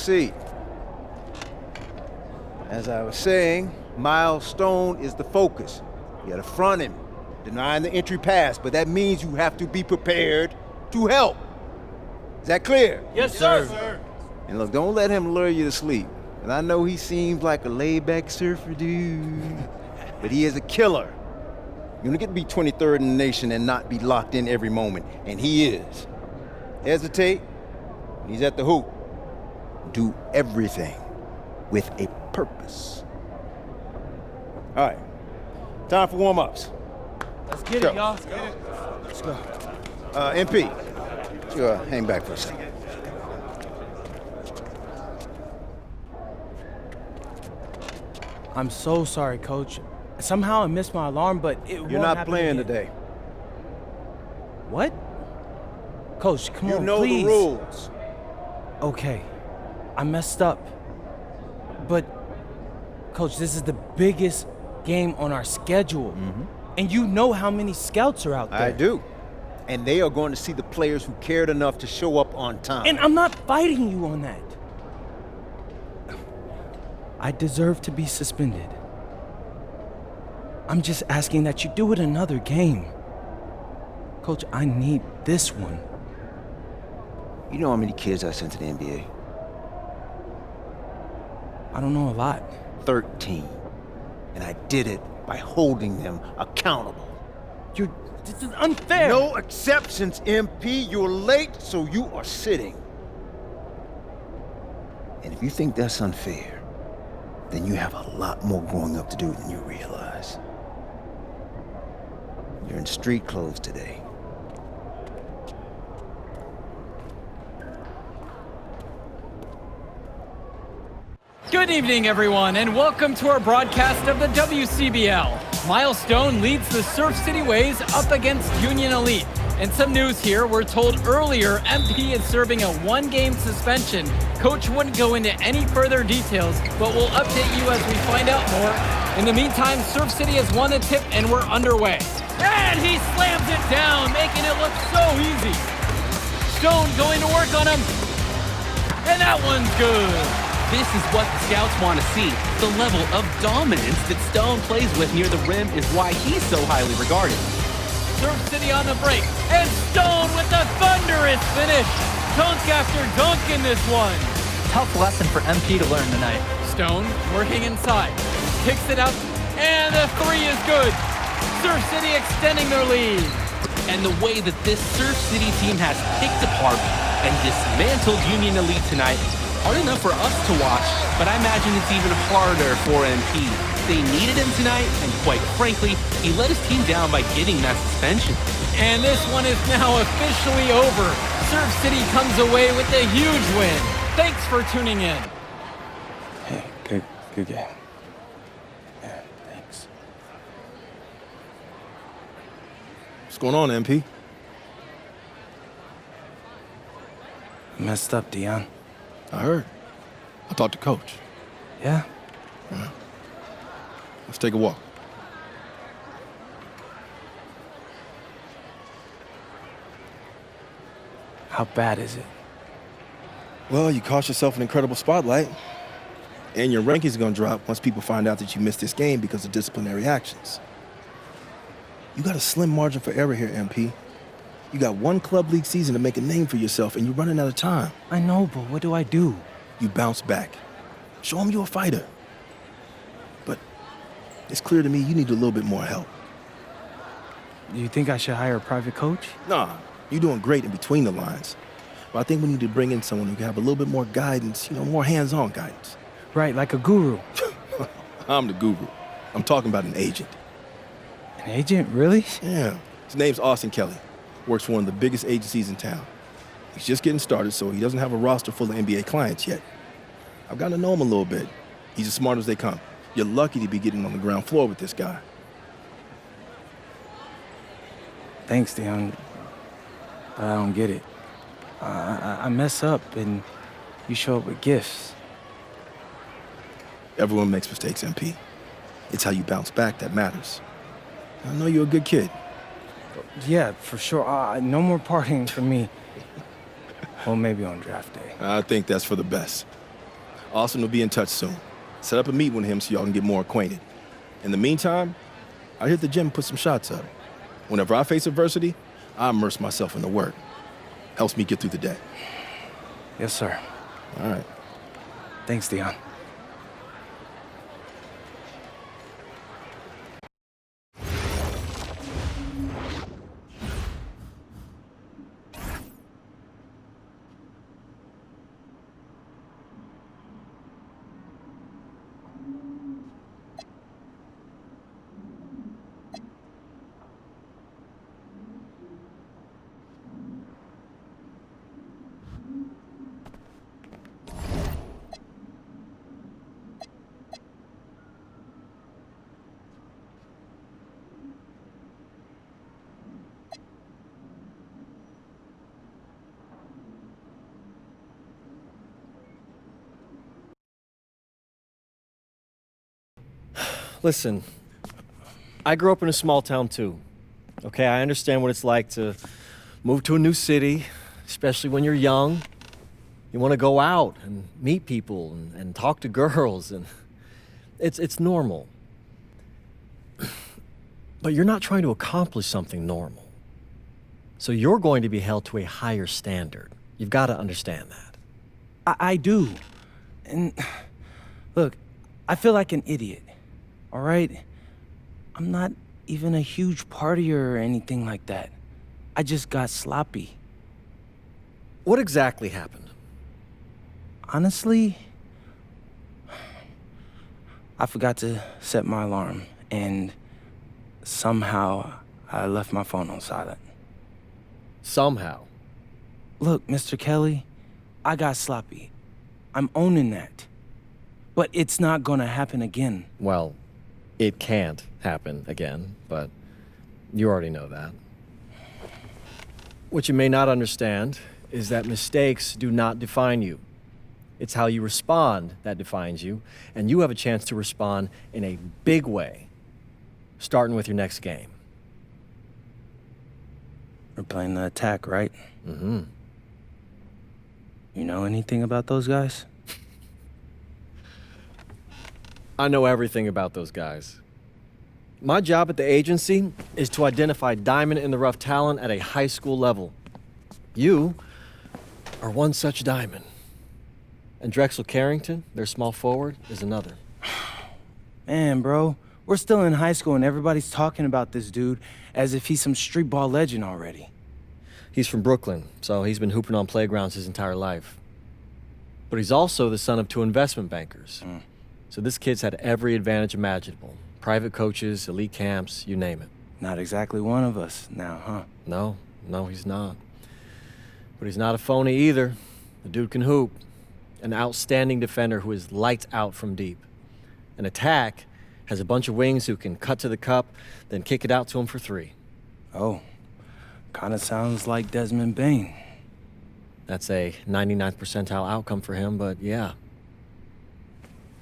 seat. As I was saying, Miles Stone is the focus. You gotta front him, denying the entry pass, but that means you have to be prepared to help. Is that clear? Yes, sir. And look, don't let him lure you to sleep. And I know he seems like a laid-back surfer dude, but he is a killer. You're gonna get to be 23rd in the nation and not be locked in every moment, and he is. Hesitate, he's at the hoop. Do everything with a purpose. All right, time for warm-ups. Let's get it, y'all. Let's go. MP, you hang back for a second. I'm so sorry, Coach. Somehow I missed my alarm, but it won't You're not happen playing again. today. What? Coach, come You on, know please. the rules. Okay, I messed up. But, Coach, this is the biggest game on our schedule. And you know how many scouts are out there. I do. And they are going to see the players who cared enough to show up on time. And I'm not fighting you on that. I deserve to be suspended. I'm just asking that you do it another game. Coach, I need this one. You know how many kids I sent to the NBA? I don't know a lot. 13. And I did it by holding them accountable. This is unfair. No exceptions, MP. You're late, so you are sitting. And if you think that's unfair, then you have a lot more growing up to do than you realize. You're in street clothes today. Good evening, everyone, and welcome to our broadcast of the WCBL. Miles Stone leads the Surf City Waves up against Union Elite. And some news here, we're told earlier MP is serving a one-game suspension. Coach wouldn't go into any further details, but we'll update you as we find out more. In the meantime, Surf City has won the tip and we're underway. And he slams it down, making it look so easy. Stone going to work on him. And that one's good. This is what the scouts want to see. The level of dominance that Stone plays with near the rim is why he's so highly regarded. Surf City on the break, and Stone with a thunderous finish. Dunk after dunk in this one. Tough lesson for MP to learn tonight. Stone working inside, kicks it out, and the three is good. Surf City extending their lead. And the way that this Surf City team has picked apart and dismantled Union Elite tonight, hard enough for us to watch, but I imagine it's even harder for MP. They needed him tonight, and quite frankly, he let his team down by getting that suspension. And this one is now officially over. Surf City comes away with a huge win. Thanks for tuning in. Hey, good game. Yeah, thanks. What's going on, MP? Messed up, Dion. I heard. I talked to Coach. Yeah? Let's take a walk. How bad is it? Well, you cost yourself an incredible spotlight. And your rankings are going to drop once people find out that you missed this game because of disciplinary actions. You got a slim margin for error here, MP. You got one club league season to make a name for yourself, and you're running out of time. I know, but what do I do? You bounce back. Show them you're a fighter. But it's clear to me you need a little bit more help. Do you think I should hire a private coach? Nah, you're doing great in between the lines. But I think we need to bring in someone who can have a little bit more guidance, more hands-on guidance. Right, like a guru. I'm the guru. I'm talking about an agent. An agent, really? Yeah. His name's Austin Kelly. Works for one of the biggest agencies in town. He's just getting started, so he doesn't have a roster full of NBA clients yet. I've gotten to know him a little bit. He's as smart as they come. You're lucky to be getting on the ground floor with this guy. Thanks, Dion. But I don't get it. I mess up, and you show up with gifts. Everyone makes mistakes, MP. It's how you bounce back that matters. I know you're a good kid. Yeah, for sure. No more partying for me. Well, maybe on draft day. I think that's for the best. Austin will be in touch soon. Set up a meet with him so y'all can get more acquainted. In the meantime, I hit the gym and put some shots up. Whenever I face adversity, I immerse myself in the work. Helps me get through the day. Yes, sir. All right. Thanks, Dion. Listen, I grew up in a small town too. Okay, I understand what it's like to move to a new city, especially when you're young. You want to go out and meet people and talk to girls, and it's normal. But you're not trying to accomplish something normal. So you're going to be held to a higher standard. You've got to understand that. I do. And look, I feel like an idiot. All right? I'm not even a huge partier or anything like that. I just got sloppy. What exactly happened? Honestly, I forgot to set my alarm, and somehow I left my phone on silent. Somehow. Look, Mr. Kelly, I got sloppy. I'm owning that. But it's not gonna happen again. Well, it can't happen again, but you already know that. What you may not understand is that mistakes do not define you. It's how you respond that defines you, and you have a chance to respond in a big way, starting with your next game. We're playing the attack, right? Mm-hmm. You know anything about those guys? I know everything about those guys. My job at the agency is to identify diamond-in-the-rough talent at a high school level. You are one such diamond. And Drexel Carrington, their small forward, is another. Man, bro, we're still in high school and everybody's talking about this dude as if he's some street ball legend already. He's from Brooklyn, so he's been hooping on playgrounds his entire life. But he's also the son of two investment bankers. So this kid's had every advantage imaginable. Private coaches, elite camps, you name it. Not exactly one of us now, huh? No, he's not. But he's not a phony either. The dude can hoop. An outstanding defender who is lights out from deep. An attack has a bunch of wings who can cut to the cup, then kick it out to him for three. Oh, kind of sounds like Desmond Bain. That's a 99th percentile outcome for him, but yeah.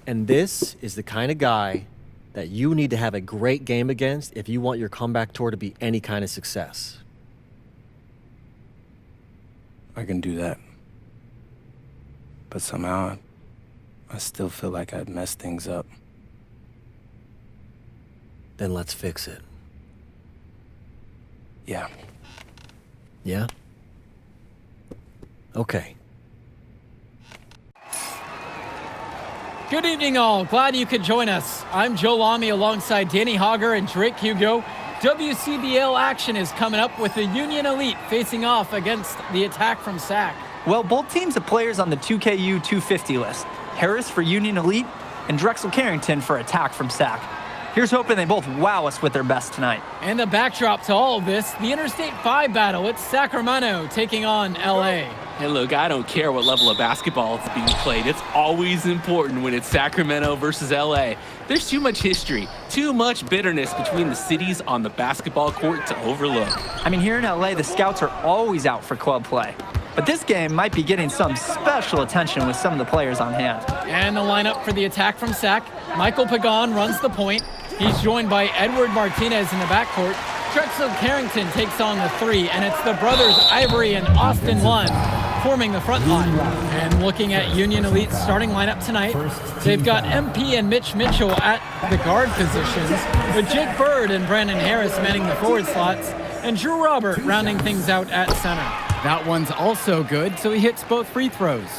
And this is the kind of guy that you need to have a great game against if you want your comeback tour to be any kind of success. I can do that. But somehow, I still feel like I'd messed things up. Then let's fix it. Yeah. Yeah? Okay. Good evening, all. Glad you could join us. I'm Joe Lamy alongside Danny Hogger and Drake Hugo. WCBL action is coming up with the Union Elite facing off against the Attack from SAC. Well, both teams have players on the 2KU 250 list. Harris for Union Elite and Drexel Carrington for Attack from SAC. Here's hoping they both wow us with their best tonight. And the backdrop to all of this, the Interstate 5 battle. It's Sacramento taking on LA. Hey, look, I don't care what level of basketball is being played. It's always important when it's Sacramento versus LA. There's too much history, too much bitterness between the cities on the basketball court to overlook. I mean, here in LA, the scouts are always out for club play. But this game might be getting some special attention with some of the players on hand. And the lineup for the Attack from SAC. Michael Pagan runs the point. He's joined by Edward Martinez in the backcourt. Drexel Carrington takes on the three, and it's the brothers Ivory and Austin Lund. forming the front line. And looking at Union Elite's starting lineup tonight, they've got MP and Mitch Mitchell at the guard positions, with Jake Bird and Brandon Harris manning the forward slots, and Drew Robert rounding things out at center. That one's also good, so he hits both free throws.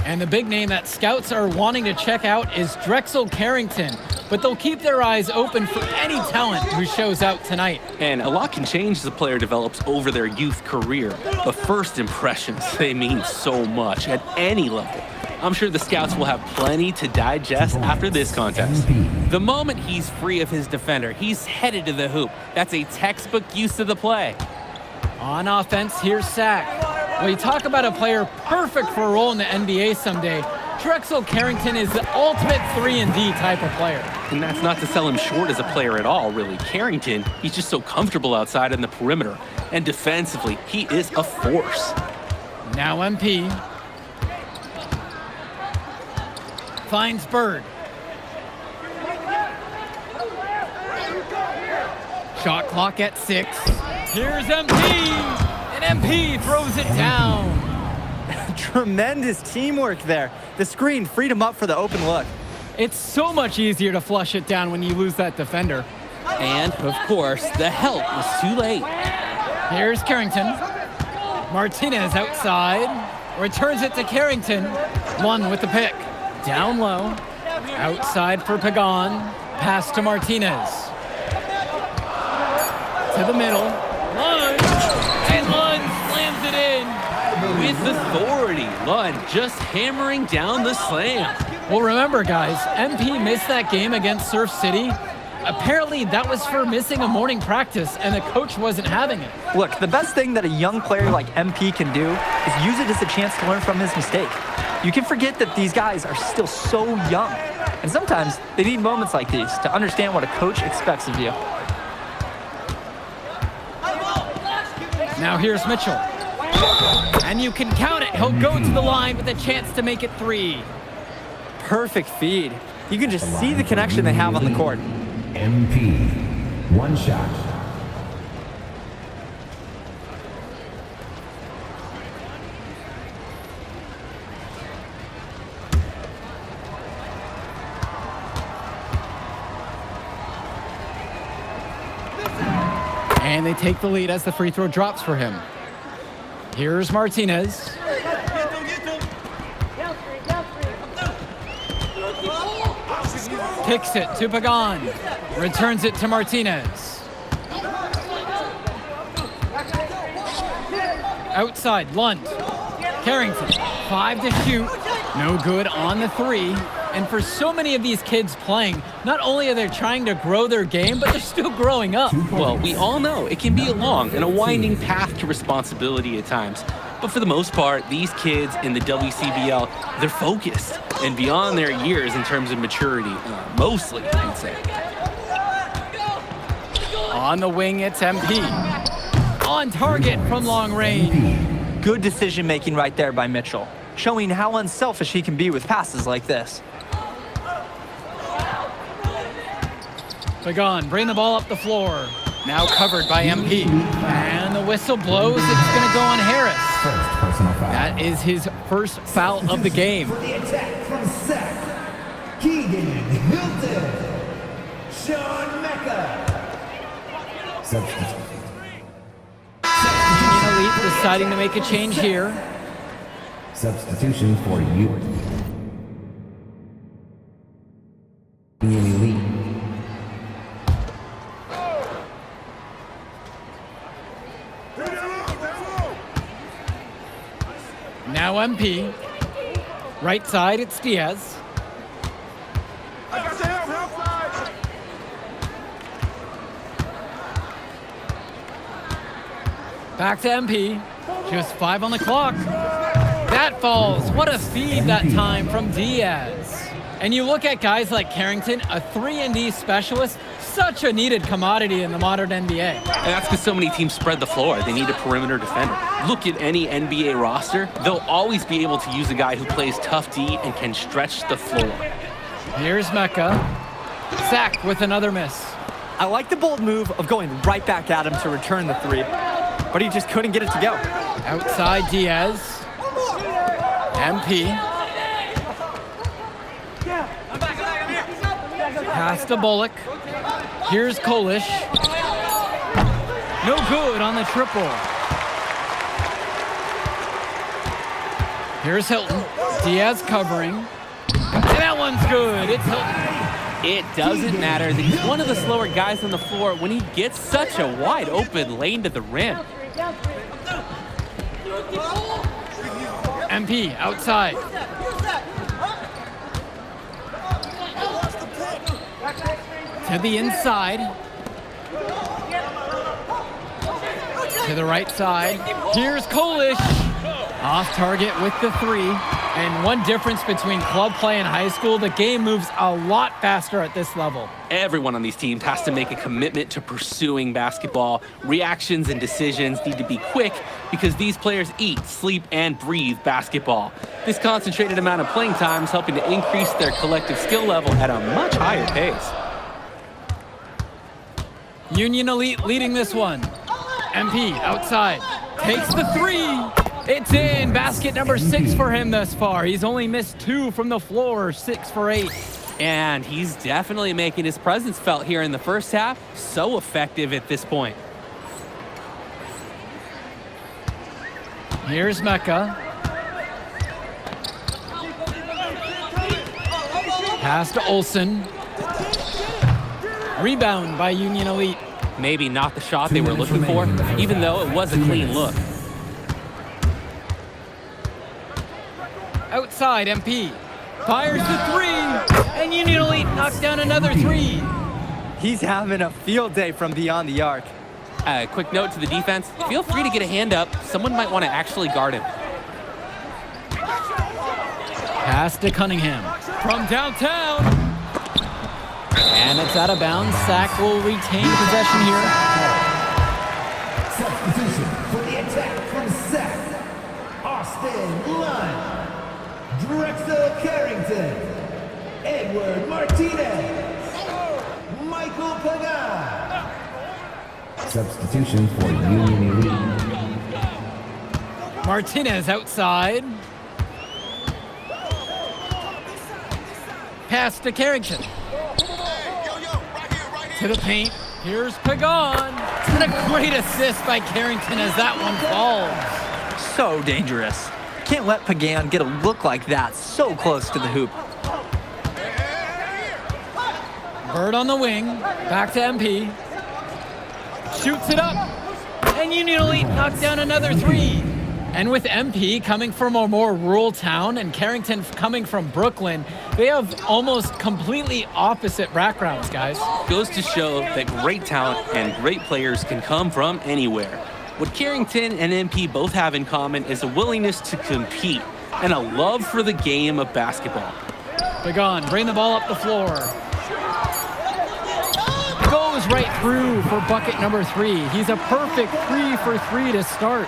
And the big name that scouts are wanting to check out is Drexel Carrington, but they'll keep their eyes open for any talent who shows out tonight. And a lot can change as a player develops over their youth career, but first impressions, they mean so much at any level. I'm sure the scouts will have plenty to digest after this contest. The moment he's free of his defender, he's headed to the hoop. That's a textbook use of the play. On offense, here's Sack. Well, you talk about a player perfect for a role in the NBA someday. Drexel Carrington is the ultimate 3-and-D type of player. And that's not to sell him short as a player at all, really. Carrington, he's just so comfortable outside in the perimeter. And defensively, he is a force. Now MP finds Bird. Shot clock at 6. Here's MP! And MP throws it down. Tremendous teamwork there. The screen freed him up for the open look. It's so much easier to flush it down when you lose that defender. And, of course, the help was too late. Here's Carrington. Martinez outside. Returns it to Carrington. One with the pick. Down low. Outside for Pagan. Pass to Martinez. To the middle. Lund. And Lund slams it in. With authority, Lund just hammering down the slam. Well, remember, guys, MP missed that game against Surf City. Apparently, that was for missing a morning practice, and the coach wasn't having it. Look, the best thing that a young player like MP can do is use it as a chance to learn from his mistake. You can forget that these guys are still so young, and sometimes they need moments like these to understand what a coach expects of you. Now here's Mitchell. And you can count it. He'll go to the line with a chance to make it 3. Perfect feed. You can just see the connection they have on the court. MP, one shot. And they take the lead as the free throw drops for him. Here's Martinez. Kicks it to Pagan. Returns it to Martinez. Outside, Lund. Carrington, 5 to shoot. No good on the 3. And for so many of these kids playing, not only are they trying to grow their game, but they're still growing up. Well, we all know it can be a long and a winding path to responsibility at times. But for the most part, these kids in the WCBL, they're focused and beyond their years in terms of maturity, mostly, I'd say. On the wing, it's MP. On target from long range. Good decision-making right there by Mitchell, showing how unselfish he can be with passes like this. Pagan, bring the ball up the floor. Now covered by MP. And the whistle blows. It's going to go on Harris. First personal foul. That is his first foul of the game. For the attack from Sack, Keegan Hilton, Sean Mecca. Substitute. Union Elite deciding to make a change here. Substitution for you. Union Elite. Now MP. Right side, it's Diaz. Back to MP. Just 5 on the clock. That falls. What a feed that time from Diaz. And you look at guys like Carrington, a 3-and-D specialist, such a needed commodity in the modern NBA. And that's because so many teams spread the floor. They need a perimeter defender. Look at any NBA roster. They'll always be able to use a guy who plays tough D and can stretch the floor. Here's Mecca. Sack with another miss. I like the bold move of going right back at him to return the 3, but he just couldn't get it to go. Outside Diaz. MP. Pass to Bullock. Here's Kolish. No good on the triple. Here's Hilton. Diaz covering. And that one's good. It's Hilton. It doesn't matter that he's one of the slower guys on the floor when he gets such a wide open lane to the rim. MP outside. To the inside. To the right side. Here's Kolish. Off target with the three. And one difference between club play and high school, the game moves a lot faster at this level. Everyone on these teams has to make a commitment to pursuing basketball. Reactions and decisions need to be quick because these players eat, sleep, and breathe basketball. This concentrated amount of playing time is helping to increase their collective skill level at a much higher pace. Union Elite leading this one. MP outside. Takes the three. It's in. Basket number 6 for him thus far. He's only missed 2 from the floor, 6 for 8. And he's definitely making his presence felt here in the first half. So effective at this point. Here's Mecca. Pass to Olsen. Rebound by Union Elite. Maybe not the shot they were looking for, even though it was a clean look. Outside, MP. Fires the three. And Union Elite knocks down another 3. He's having a field day from beyond the arc. Quick note to the defense, feel free to get a hand up. Someone might want to actually guard him. Pass to Cunningham. From downtown. And it's out of bounds. Sac will retain possession here. Substitution for the attack from Sac. Austin Lund. Drexel Carrington. Edward Martinez. Michael Pagan. Substitution for Union Elite. Martinez outside. Pass to Carrington. To the paint. Here's Pagan. And a great assist by Carrington as that one falls. So dangerous. Can't let Pagan get a look like that so close to the hoop. Bird on the wing. Back to MP. Shoots it up. And Union Elite knocks down another 3. And with MP coming from a more rural town and Carrington coming from Brooklyn, they have almost completely opposite backgrounds, guys. Goes to show that great talent and great players can come from anywhere. What Carrington and MP both have in common is a willingness to compete and a love for the game of basketball. Pagan, bring the ball up the floor. Goes right through for bucket number 3. He's a perfect 3 for 3 to start.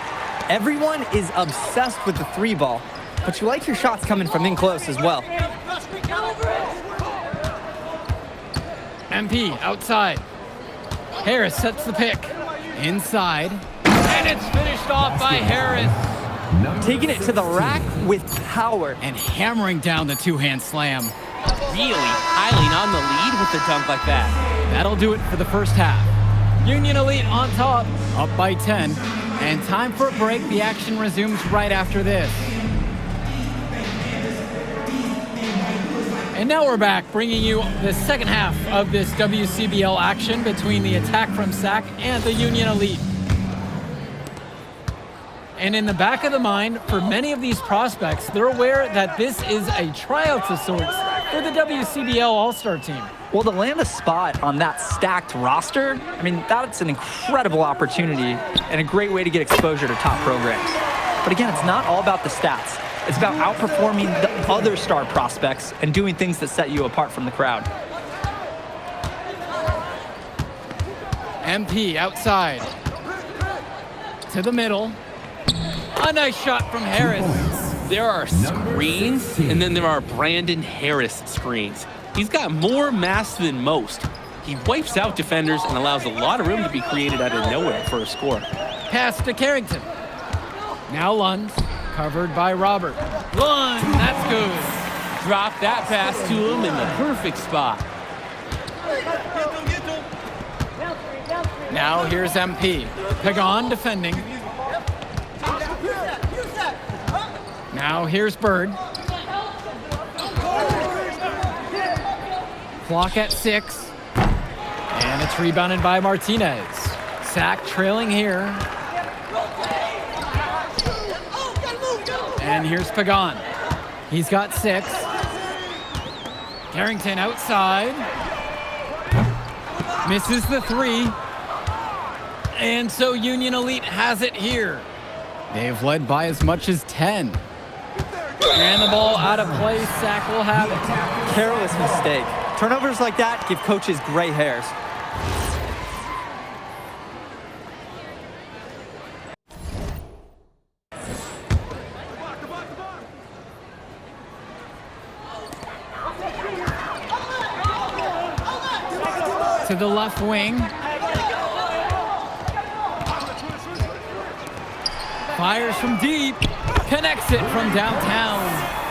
Everyone is obsessed with the 3 ball, but you like your shots coming from in close as well. MP outside. Harris sets the pick. Inside. And it's finished off by Harris. Taking it to the rack with power. And hammering down the 2-hand slam. Really piling on the lead with a dunk like that. That'll do it for the first half. Union Elite on top, up by 10. And time for a break. The action resumes right after this. And now we're back, bringing you the second half of this WCBL action between the attack from Sac and the Union Elite. And in the back of the mind, for many of these prospects, they're aware that this is a tryout of sorts for the WCBL All-Star team. Well, to land a spot on that stacked roster, I mean, that's an incredible opportunity and a great way to get exposure to top programs. But again, it's not all about the stats. It's about outperforming the other star prospects and doing things that set you apart from the crowd. MP outside. To the middle. A nice shot from Harris. There are screens, and then there are Brandon Harris screens. He's got more mass than most. He wipes out defenders and allows a lot of room to be created out of nowhere for a score. Pass to Carrington. Now Lund. Covered by Robert. Lund, that's good. Drop that pass to him in the perfect spot. Now here's MP. Pagan defending. Now here's Bird. Clock at 6. And it's rebounded by Martinez. Sack trailing here. And here's Pagan. He's got 6. Carrington outside. Misses the 3. And so Union Elite has it here. They've led by as much as 10. And the ball out of play. Sack will have it. Careless mistake. Turnovers like that give coaches gray hairs. To the left wing. Fires from deep. Connects it from downtown.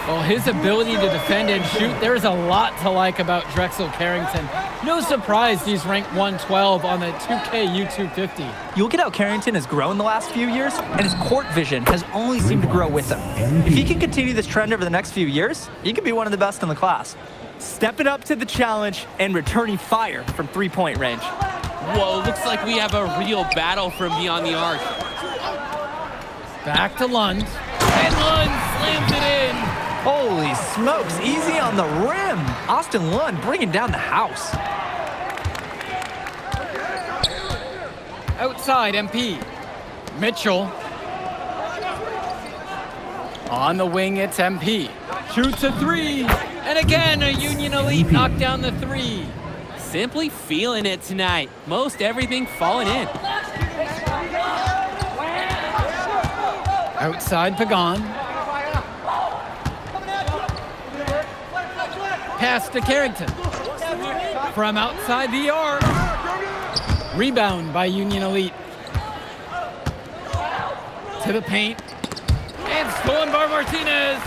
Well, his ability to defend and shoot, there's a lot to like about Drexel Carrington. No surprise he's ranked 112 on the 2K YouTube 50. You look at how Carrington has grown the last few years, and his court vision has only seemed to grow with him. If he can continue this trend over the next few years, he could be one of the best in the class. Stepping up to the challenge and returning fire from three-point range. Whoa, looks like we have a real battle from beyond the arc. Back to Lund. And Lund slams it in. Holy smokes, easy on the rim. Austin Lund bringing down the house. Outside, MP. Mitchell. On the wing, it's MP. Shoots a 3. And again, a Union Elite knocked down the 3. Simply feeling it tonight. Most everything falling in. Outside, Pagan. Pass to Carrington. From outside the arc. Rebound by Union Elite. To the paint. And stolen by Martinez.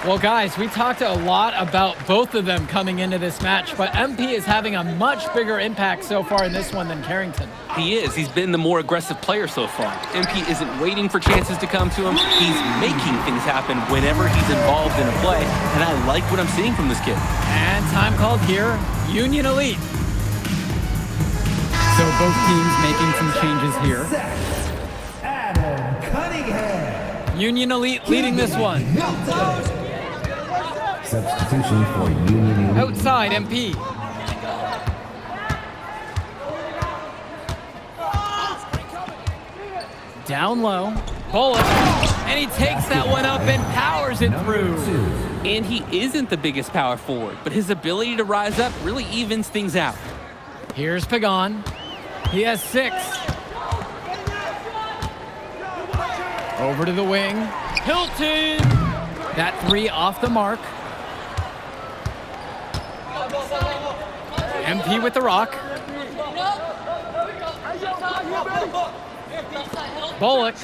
Well, guys, we talked a lot about both of them coming into this match, but MP is having a much bigger impact so far in this one than Carrington. He is. He's been the more aggressive player so far. MP isn't waiting for chances to come to him. He's making things happen whenever he's involved in a play, and I like what I'm seeing from this kid. And time called here, Union Elite. So both teams making some changes here. Adam Cunningham. Union Elite leading this one. Substitution for Union Elite. Outside, MP. Down low. Bullock. And he takes that one up and powers it through. And he isn't the biggest power forward, but his ability to rise up really evens things out. Here's Pagan. He has 6. Over to the wing. Hilton! That 3 off the mark. MP with the rock. Bullock.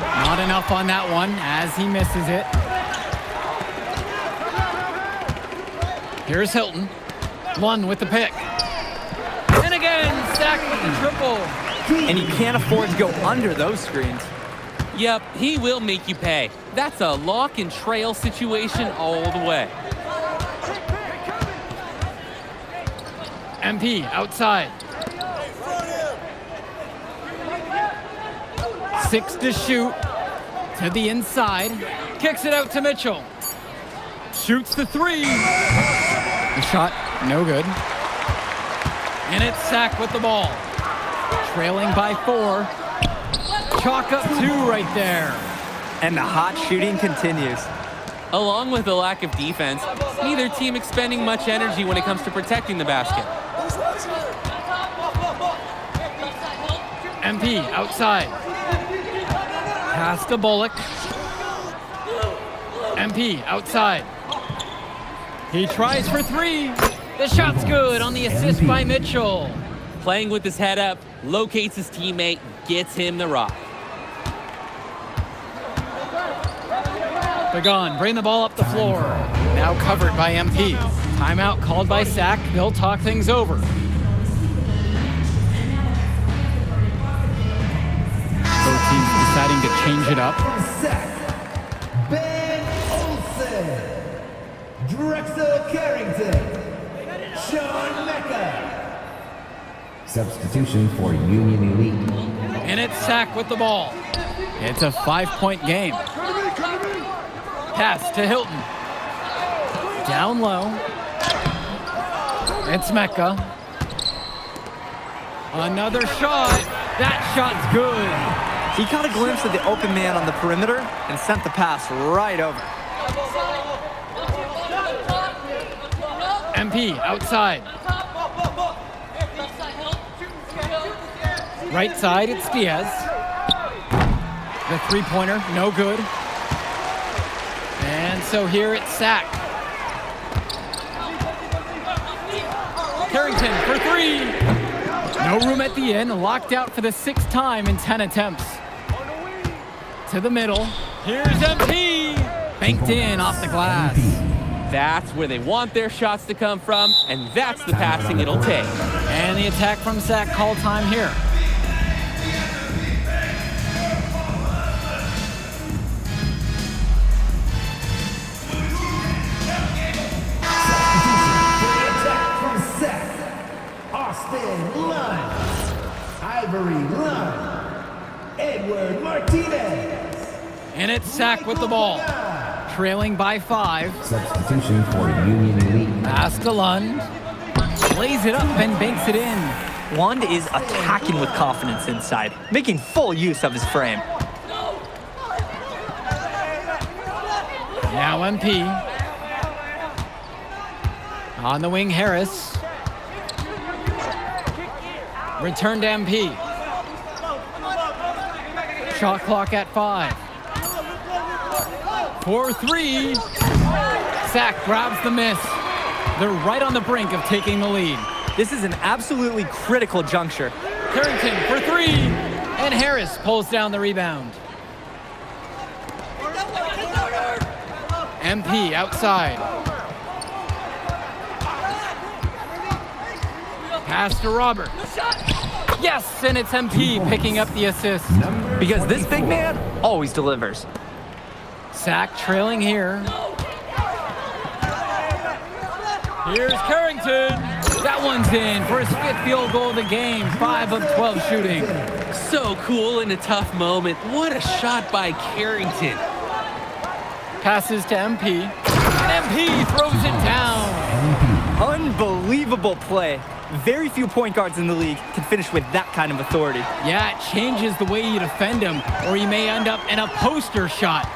Not enough on that one as he misses it. Here's Hilton. Lund with the pick. And again, Sack with the triple. And you can't afford to go under those screens. Yep, he will make you pay. That's a lock and trail situation all the way. MP outside. 6 to shoot. To the inside. Kicks it out to Mitchell. Shoots the 3. The shot, no good. And it's Sack with the ball. Trailing by 4. Chalk up 2 right there. And the hot shooting continues. Along with the lack of defense, neither team expending much energy when it comes to protecting the basket. MP outside. Pass to Bullock. MP outside. He tries for 3. The shot's good on the assist by Mitchell. Playing with his head up, locates his teammate, gets him the rock. Pagan, bring the ball up the floor. Now covered by MP. Timeout called by Sack. They'll talk things over. Both teams deciding to change it up. Ben Olsen, Drexel Carrington, Sean Mecca. Substitution for Union Elite. And it's Sack with the ball. It's a 5-point game. Pass to Hilton. Down low. It's Mecca. Another shot. That shot's good. He caught a glimpse of the open man on the perimeter and sent the pass right over. MP outside. Right side, it's Diaz. The three-pointer, no good. And so here it's Sack. Carrington for three. No room at the end, locked out for the 6th time in 10 attempts. To the middle, here's MP. Banked in off the glass. That's where they want their shots to come from, and that's the passing it'll take. And the attack from Sack, call time here. Austin Lund, Ivory Lund, Edward Martinez. And it's Sack with the ball. Trailing by 5. Substitution for Union Elite. Pass to Lund. Lays it up and banks it in. Lund is attacking with confidence inside, making full use of his frame. Now MP. On the wing, Harris. Return to MP. Shot clock at 5. For 3. Sack grabs the miss. They're right on the brink of taking the lead. This is an absolutely critical juncture. Carrington for 3. And Harris pulls down the rebound. MP outside. Pass to Robert. Yes, and it's MP picking up the assist. Because this big man always delivers. Sack trailing here. Here's Carrington. That one's in for his 5th field goal of the game. 5 of 12 shooting. So cool in a tough moment. What a shot by Carrington. Passes to MP. And MP throws it down. Unbelievable play. Very few point guards in the league can finish with that kind of authority. Yeah, it changes the way you defend him, or you may end up in a poster shot.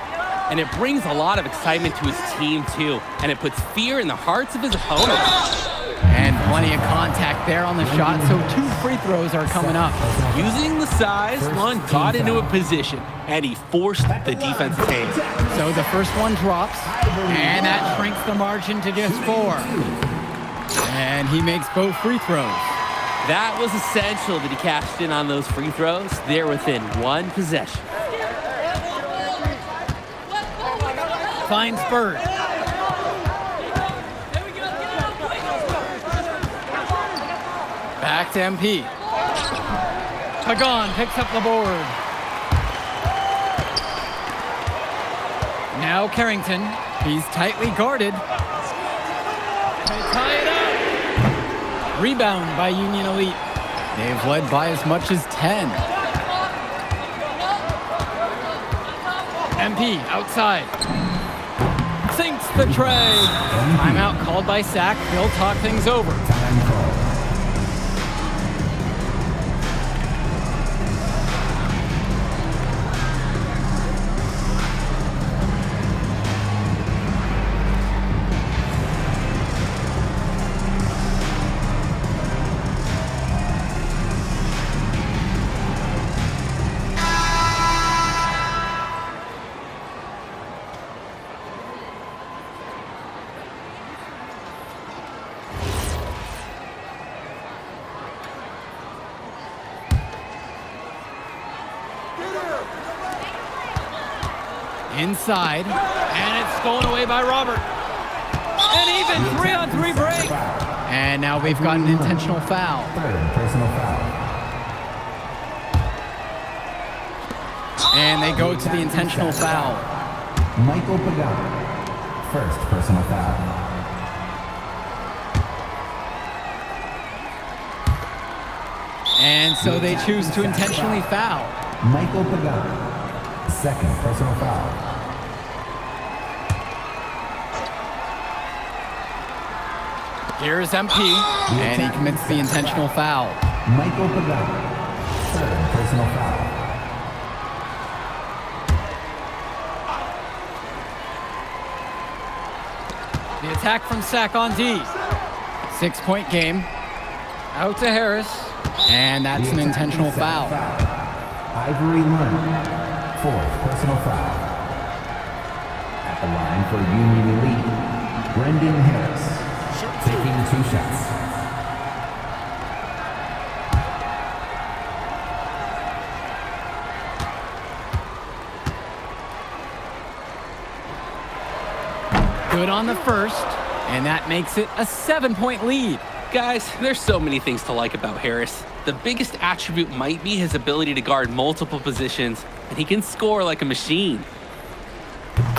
And it brings a lot of excitement to his team, too. And it puts fear in the hearts of his opponents. And plenty of contact there on the shot, so 2 free throws are coming up. Using the size, Lund got into a position, and he forced the defensive hand. So the first one drops, and that shrinks the margin to just 4. And he makes both free throws. That was essential that he cashed in on those free throws. They're within 1 possession. Finds Bird. Back to MP. Pagan picks up the board. Now Carrington. He's tightly guarded. They tie it up. Rebound by Union Elite. They've led by as much as 10. MP outside. Sinks the tray. Timeout called by Sack. They'll talk things over. Inside, and it's stolen away by Robert. An even 3-on-3 break. And now we've got an intentional foul. Third personal foul. And they go to the intentional foul. Michael Pagano. First personal foul. And so they choose to intentionally foul. Michael Pagano. Second personal foul. Here's MP, and he commits the intentional foul. Michael Pagano. Third personal foul. The attack from Sack on D. 6-point game. Out to Harris, and that's an intentional foul. Ivory Lund. Fourth personal foul. At the line for Union Elite, Brendan Harris. Taking 2 shots. Good on the first, and that makes it a 7-point lead. Guys, there's so many things to like about Harris. The biggest attribute might be his ability to guard multiple positions, and he can score like a machine.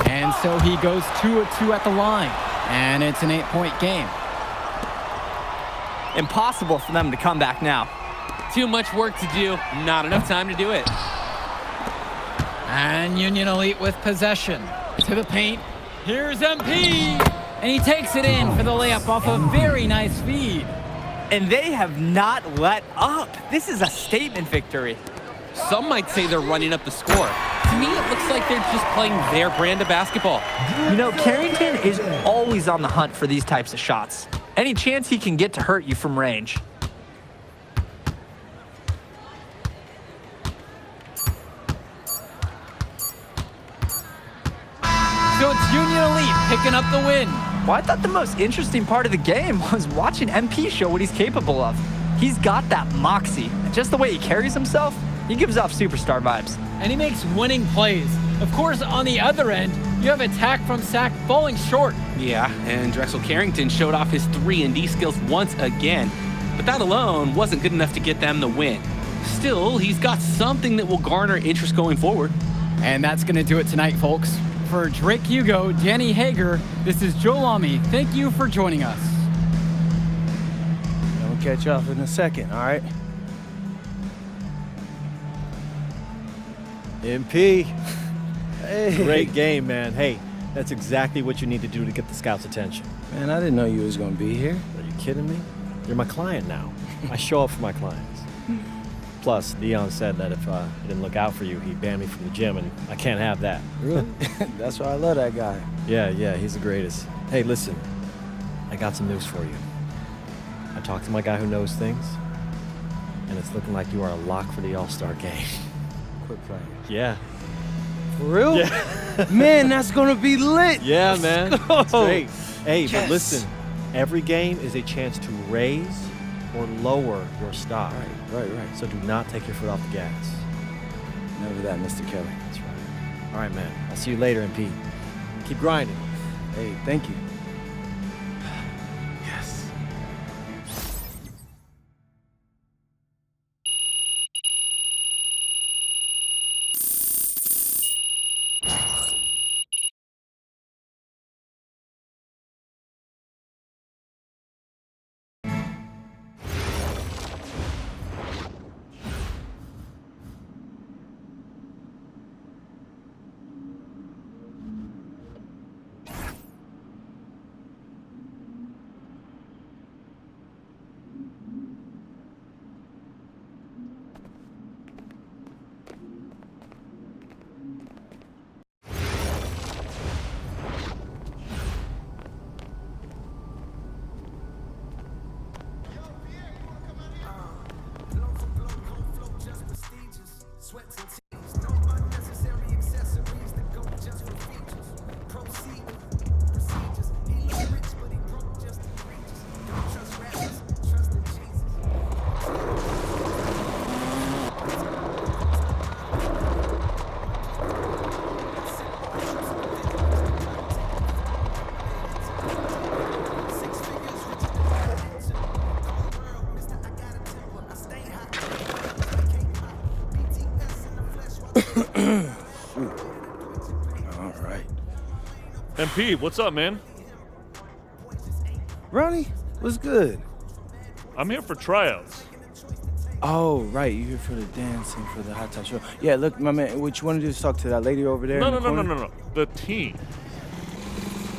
And so he goes 2 of 2 at the line, and it's an 8-point game. Impossible for them to come back now. Too much work to do, not enough time to do it. And Union Elite with possession. To the paint. Here's MP, and he takes it in for the layup off a very nice feed. And they have not let up. This is a statement victory. Some might say they're running up the score. To me, it looks like they're just playing their brand of basketball. You know, Carrington is always on the hunt for these types of shots. Any chance he can get to hurt you from range. So it's Union Elite picking up the win. Well, I thought the most interesting part of the game was watching MP show what he's capable of. He's got that moxie. And just the way he carries himself, he gives off superstar vibes. And he makes winning plays. Of course, on the other end, you have attack from Sack falling short. Yeah, and Drexel Carrington showed off his 3-and-D skills once again. But that alone wasn't good enough to get them the win. Still, he's got something that will garner interest going forward. And that's going to do it tonight, folks. For Drake Hugo, Danny Hager, this is Joe Lamy. Thank you for joining us. We'll catch you up in a second, all right? MP. Hey. Great game, man. Hey, that's exactly what you need to do to get the scouts' attention. Man, I didn't know you was gonna be here. Are you kidding me? You're my client now. I show up for my clients. Plus, Dion said that if I didn't look out for you, he'd ban me from the gym, and I can't have that. Really? That's why I love that guy. Yeah, he's the greatest. Hey, listen, I got some news for you. I talked to my guy who knows things, and it's looking like you are a lock for the All-Star game. Quit playing. Yeah. For real? Yeah. Man, that's gonna be lit. Yeah, Let's man. go. It's great. Hey, Yes. but listen, every game is a chance to raise or lower your stock. Right. So do not take your foot off the gas. Never that, Mr. Kelly. That's right. All right, man. I'll see you later, MP. Keep grinding. Hey, thank you. Yes. MP, what's up, man? Ronnie, what's good? I'm here for tryouts. Oh, right. You're here for the dancing, for the hot top show. Yeah, look, my man, what you want to do is talk to that lady over there. No. The team.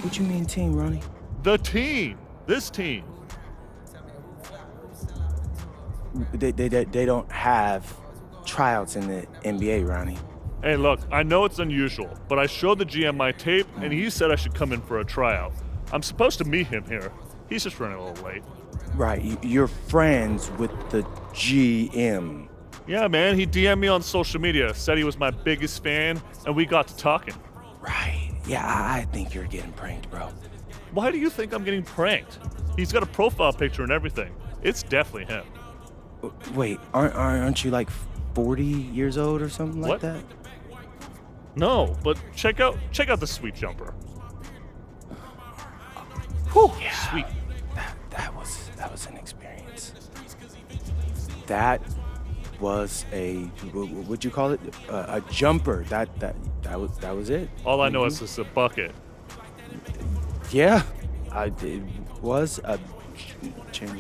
What you mean team, Ronnie? The team. This team. They don't have tryouts in the NBA, Ronnie. Hey, look, I know it's unusual, but I showed the GM my tape, and he said I should come in for a tryout. I'm supposed to meet him here. He's just running a little late. Right, you're friends with the GM. Yeah, man, he DM'd me on social media, said he was my biggest fan, and we got to talking. Right, yeah, I think you're getting pranked, bro. Why do you think I'm getting pranked? He's got a profile picture and everything. It's definitely him. Wait, aren't you like 40 years old or something like What? that? No, but check out the sweet jumper. Whew. Sweet. That was an experience. That was what'd you call it? A jumper. That was it. All I know is it's a bucket. Yeah, it was a change.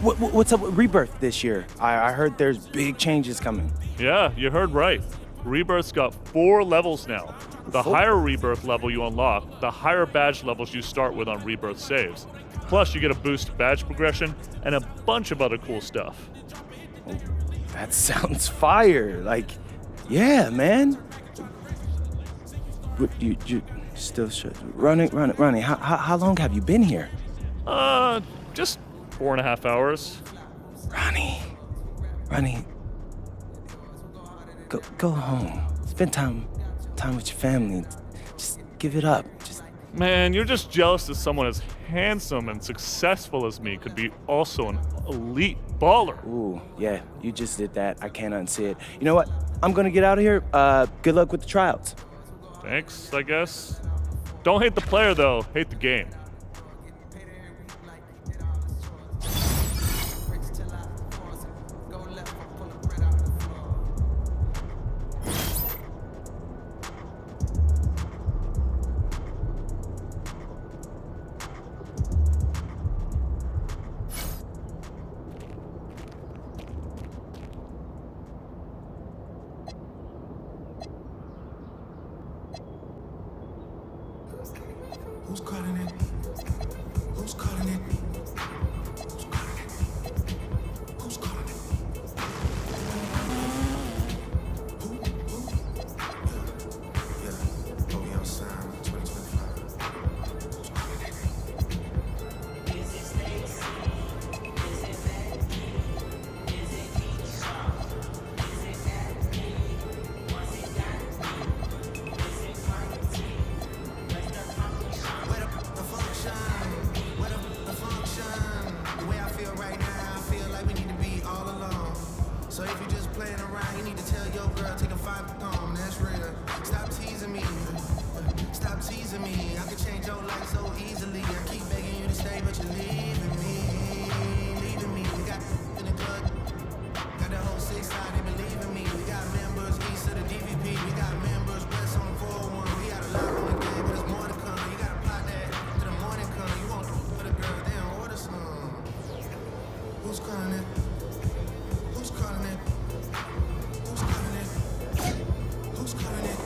What's up with Rebirth this year? I heard there's big changes coming. Yeah, you heard right. Rebirth's got 4 levels now. The higher Rebirth level you unlock, the higher badge levels you start with on Rebirth saves. Plus, you get a boost badge progression and a bunch of other cool stuff. That sounds fire. Like, yeah, man. What, you still should. Ronnie, how long have you been here? Just 4.5 hours. Ronnie, go home. Spend time with your family. Just give it up. Man, you're just jealous that someone as handsome and successful as me could be also an elite baller. Ooh, yeah, you just did that. I can't unsee it. You know what? I'm gonna get out of here. Good luck with the tryouts. Thanks, I guess. Don't hate the player, though. Hate the game. Who's calling it? Who's calling it? Who's calling it? Who's calling it? Who? Yeah. OEL Sound 2025. Who's calling it? So if you just playing around, you need to tell your girl, take a 5 home, that's real. Stop teasing me, stop teasing me. I can change your life so easily. I keep begging you to stay, but you're leaving me. We got in the club, got the whole 6 side, they believe in me. We got members east of the DVP, we got members west on the 401. We got a lot on the game, but there's more to come. You gotta plot that to the morning come. You won't for the girl, damn, order some. Who's calling it? Who's calling it? Who's calling it? Who's calling it?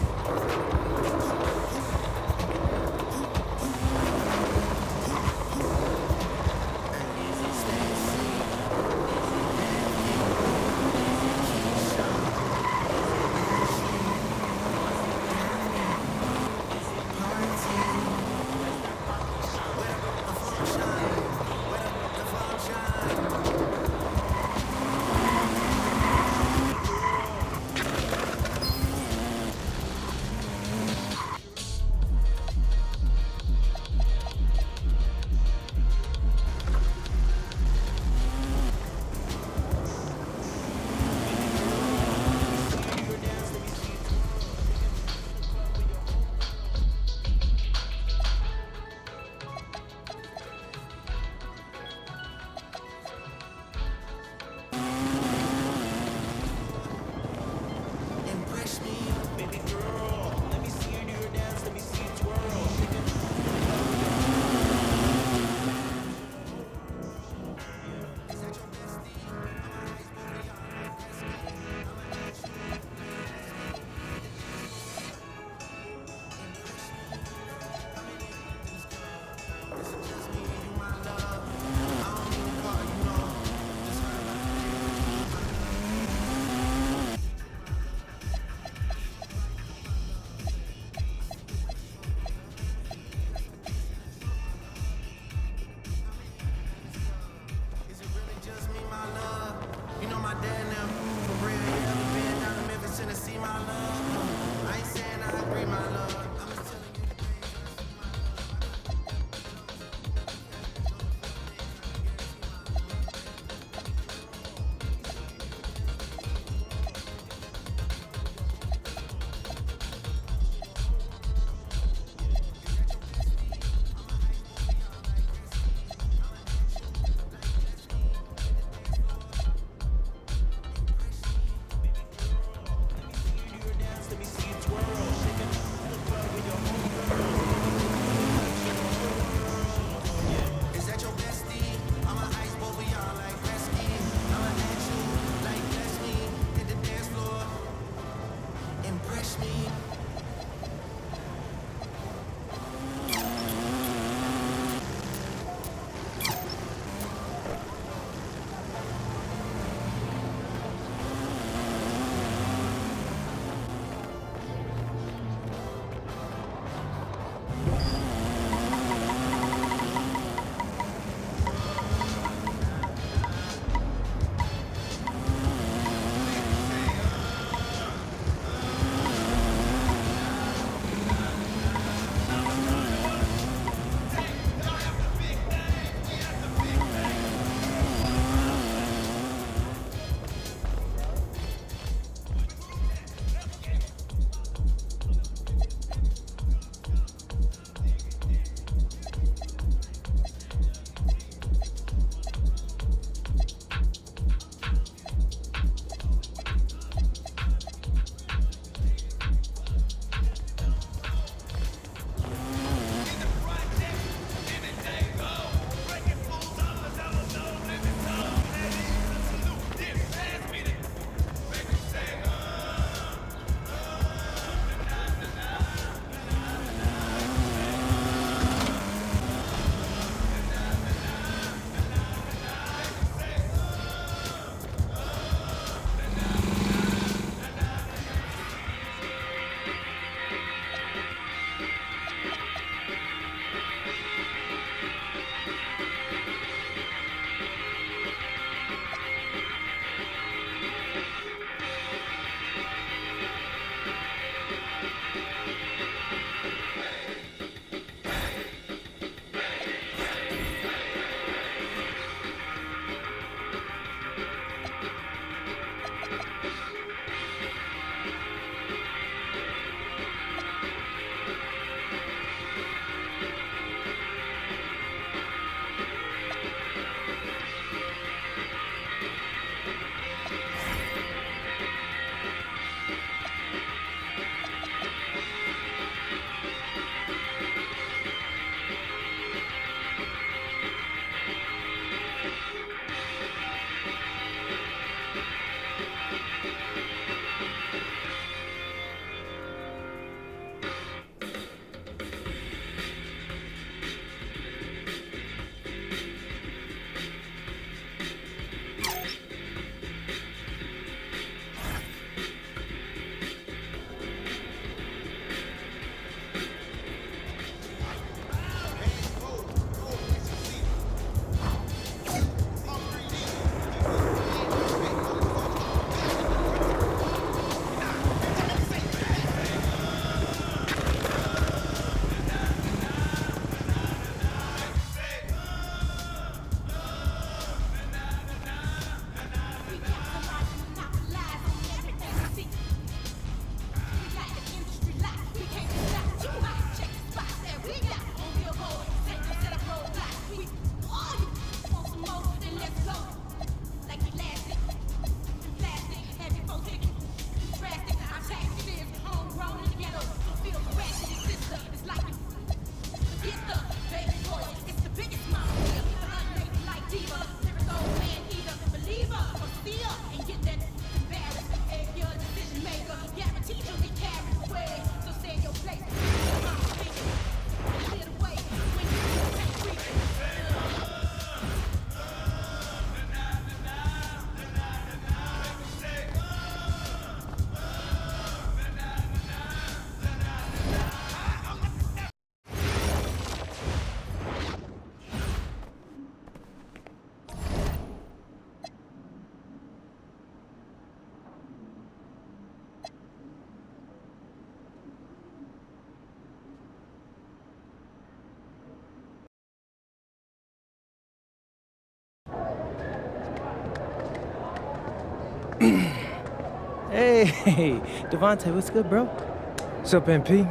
Hey, Devontae, what's good, bro? What's up, MP?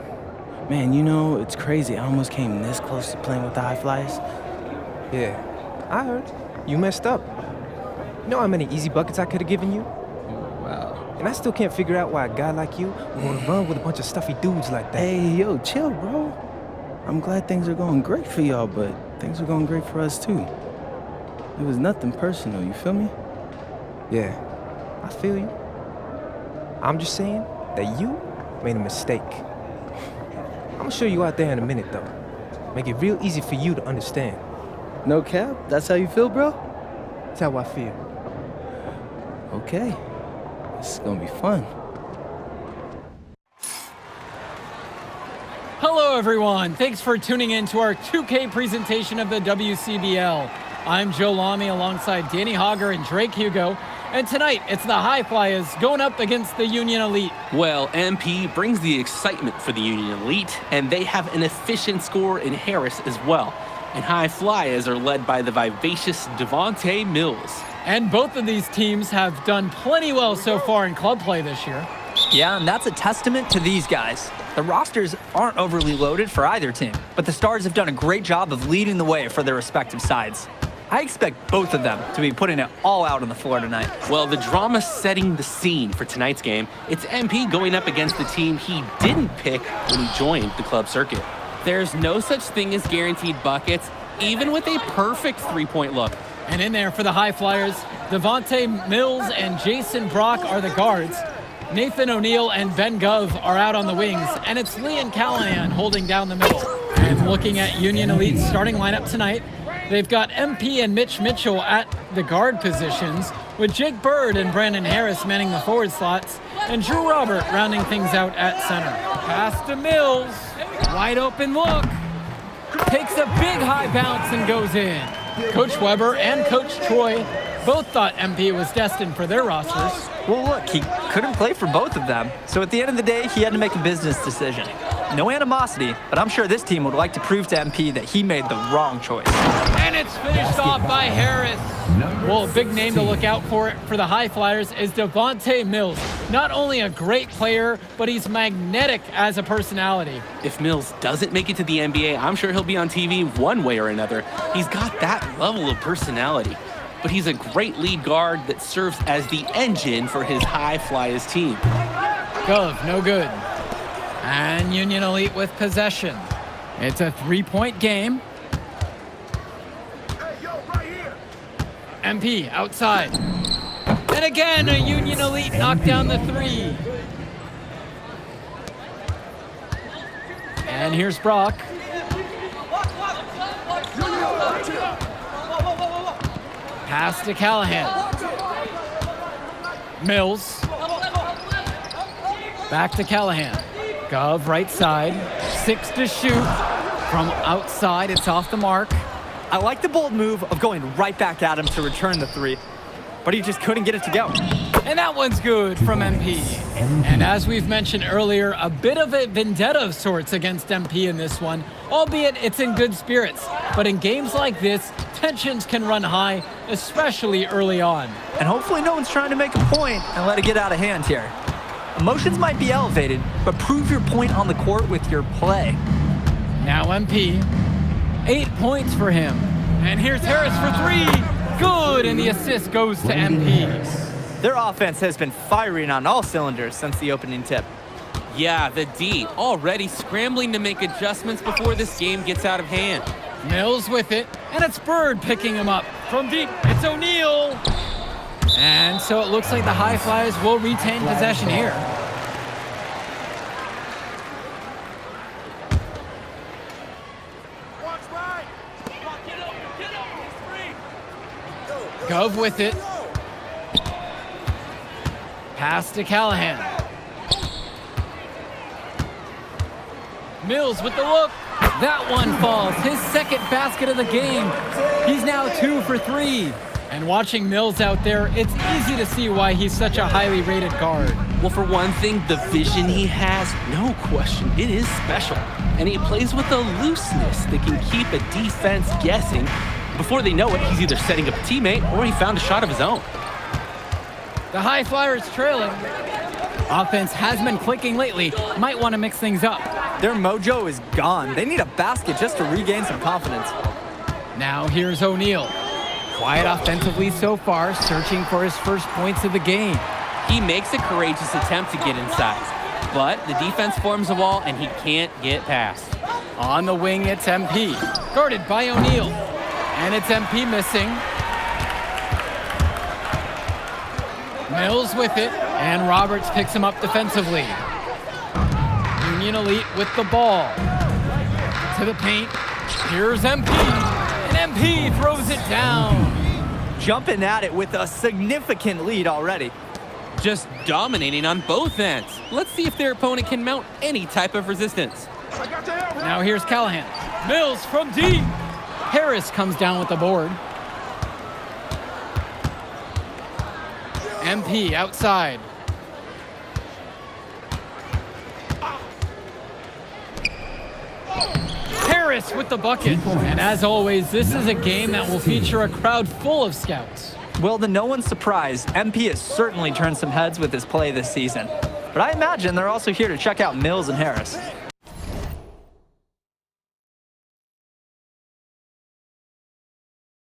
Man, you know, it's crazy. I almost came this close to playing with the High Flyers. Yeah, I heard. You messed up. You know how many easy buckets I could have given you? Wow. And I still can't figure out why a guy like you would want to run with a bunch of stuffy dudes like that. Hey, yo, chill, bro. I'm glad things are going great for y'all, but things are going great for us, too. It was nothing personal, you feel me? Yeah, I feel you. I'm just saying that you made a mistake. I'm gonna show you out there in a minute, though. Make it real easy for you to understand. No cap? That's how you feel, bro? That's how I feel. Okay. This is gonna be fun. Hello, everyone. Thanks for tuning in to our 2K presentation of the WCBL. I'm Joe Lamy alongside Danny Hogger and Drake Hugo. And tonight, it's the High Flyers going up against the Union Elite. Well, MP brings the excitement for the Union Elite, and they have an efficient scorer in Harris as well. And High Flyers are led by the vivacious Devontae Mills. And both of these teams have done plenty well so far in club play this year. Yeah, and that's a testament to these guys. The rosters aren't overly loaded for either team, but the Stars have done a great job of leading the way for their respective sides. I expect both of them to be putting it all out on the floor tonight. Well, the drama setting the scene for tonight's game, it's MP going up against the team he didn't pick when he joined the club circuit. There's no such thing as guaranteed buckets, even with a perfect three-point look. And in there for the High Flyers, Devontae Mills and Jason Brock are the guards. Nathan O'Neill and Ben Gov are out on the wings, and it's Lee and Callahan holding down the middle. And looking at Union Elite's starting lineup tonight, they've got MP and Mitch Mitchell at the guard positions, with Jake Bird and Brandon Harris manning the forward slots, and Drew Robert rounding things out at center. Pass to Mills, wide open look, takes a big high bounce and goes in. Coach Weber and Coach Troy both thought MP was destined for their rosters. Well, look, he couldn't play for both of them, so at the end of the day, he had to make a business decision. No animosity, but I'm sure this team would like to prove to MP that he made the wrong choice. And it's finished off by Harris. Well, a big name to look out for the High Flyers is Devontae Mills. Not only a great player, but he's magnetic as a personality. If Mills doesn't make it to the NBA, I'm sure he'll be on TV one way or another. He's got that level of personality. But he's a great lead guard that serves as the engine for his High Flyers team. Gov, no good. And Union Elite with possession. It's a three-point game. MP outside. And again, a Union Elite knocked down the three. And here's Brock. Pass to Callahan. Mills. Back to Callahan. Gov right side. 6 to shoot. From outside, it's off the mark. I like the bold move of going right back at him to return the three, but he just couldn't get it to go. And that one's good from MP. And as we've mentioned earlier, a bit of a vendetta of sorts against MP in this one, albeit it's in good spirits. But in games like this, tensions can run high, especially early on. And hopefully no one's trying to make a point and let it get out of hand here. Emotions might be elevated, but prove your point on the court with your play. Now MP, 8 points for him. And here's Harris for 3. Good, and the assist goes to MP. Their offense has been firing on all cylinders since the opening tip. Yeah, the D already scrambling to make adjustments before this game gets out of hand. Mills with it, and it's Bird picking him up. From deep, it's O'Neill. And so it looks like the High Flyers will retain possession here. Gov with it. Pass to Callahan. Mills with the look. That one falls. His second basket of the game. He's now 2 for 3. And watching Mills out there, it's easy to see why he's such a highly rated guard. Well, for one thing, the vision he has, no question, it is special. And he plays with a looseness that can keep a defense guessing. Before they know it, he's either setting up a teammate or he found a shot of his own. The High Flyers trailing. Offense has been clicking lately. Might want to mix things up. Their mojo is gone. They need a basket just to regain some confidence. Now here's O'Neal. Quiet offensively so far, searching for his first points of the game. He makes a courageous attempt to get inside, but the defense forms a wall and he can't get past. On the wing, it's MP. Guarded by O'Neal. And it's MP missing. Mills with it, and Roberts picks him up defensively. Union Elite with the ball. To the paint. Here's MP. And MP throws it down. Jumping at it with a significant lead already. Just dominating on both ends. Let's see if their opponent can mount any type of resistance. Now here's Callahan. Mills from deep. Harris comes down with the board. MP outside. Harris with the bucket. And as always, this is a game that will feature a crowd full of scouts. Well, to no one's surprise, MP has certainly turned some heads with his play this season. But I imagine they're also here to check out Mills and Harris.